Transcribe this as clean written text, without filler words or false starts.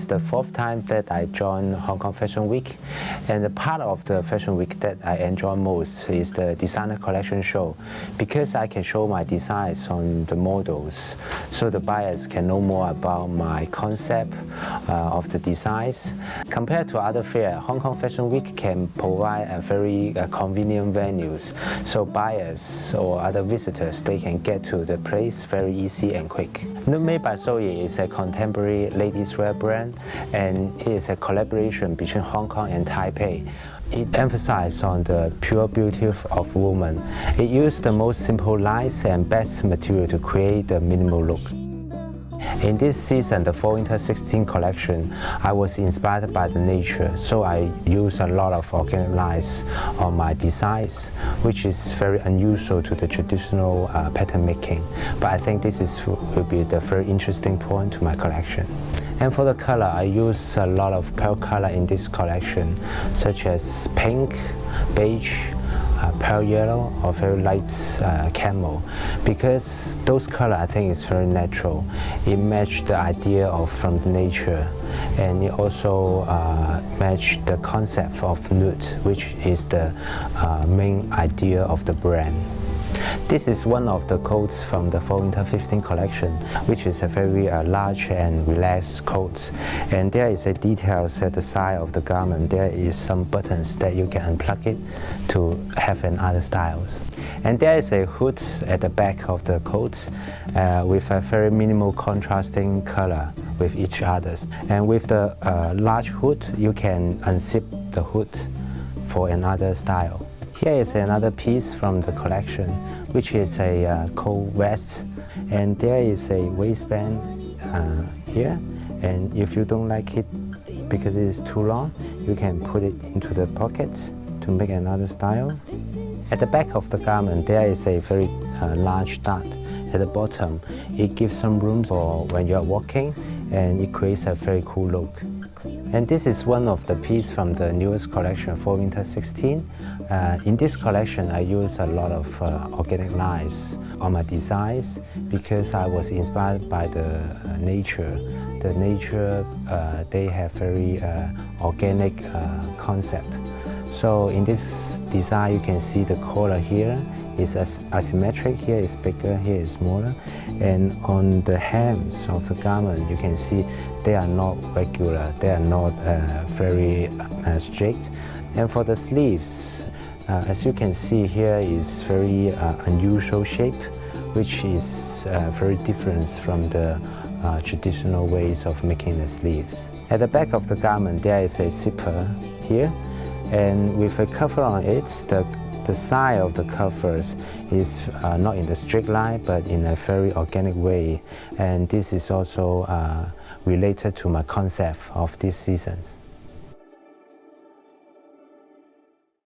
is the 4th time that I joined Hong Kong Fashion Week, and the part of the Fashion Week that I enjoy most is the designer collection show, because I can show my designs on the models, so the buyers can know more about my concept of the designs. Compared to other fairs, Hong Kong Fashion Week can provide a very convenient venues, so buyers or other visitors, they can get to the place very easy and quick. Made by Suoi is a contemporary ladies wear brand, and it is a collaboration between Hong Kong and Taipei. It emphasizes on the pure beauty of women. It used the most simple lines and best material to create the minimal look. In this season, the Fall/Winter 2016 collection, I was inspired by the nature, so I use a lot of organic lines on my designs, which is very unusual to the traditional pattern making. But I think this will be the very interesting point to my collection. And for the color, I use a lot of pale color in this collection, such as pink, beige, pale yellow, or very light camel, because those colors I think is very natural. It matches the idea of from nature, and it also matches the concept of nude, which is the main idea of the brand. This is one of the coats from the Fall/Winter 2015 collection, which is a very large and relaxed coat. And there is a details at the side of the garment. There is some buttons that you can unplug it to have another styles. And there is a hood at the back of the coat with a very minimal contrasting color with each other. And with the large hood, you can unzip the hood for another style. Here is another piece from the collection, which is a coat vest, and there is a waistband here, and if you don't like it because it is too long, you can put it into the pockets to make another style. At the back of the garment, there is a very large dot at the bottom. It gives some room for when you are walking, and it creates a very cool look. And this is one of the pieces from the newest collection, Fall/Winter 2016. In this collection, I use a lot of organic lines on my designs because I was inspired by the nature. The nature, they have very organic concept. So in this design, you can see the collar here is asymmetric. Here is bigger, here is smaller. And on the hems of the garment, you can see they are not regular, they are not very strict. And for the sleeves, as you can see here, is very unusual shape, which is very different from the traditional ways of making the sleeves. At the back of the garment, there is a zipper here, and with a cover on it, the side of the covers is not in the straight line, but in a very organic way. And this is also related to my concept of these seasons.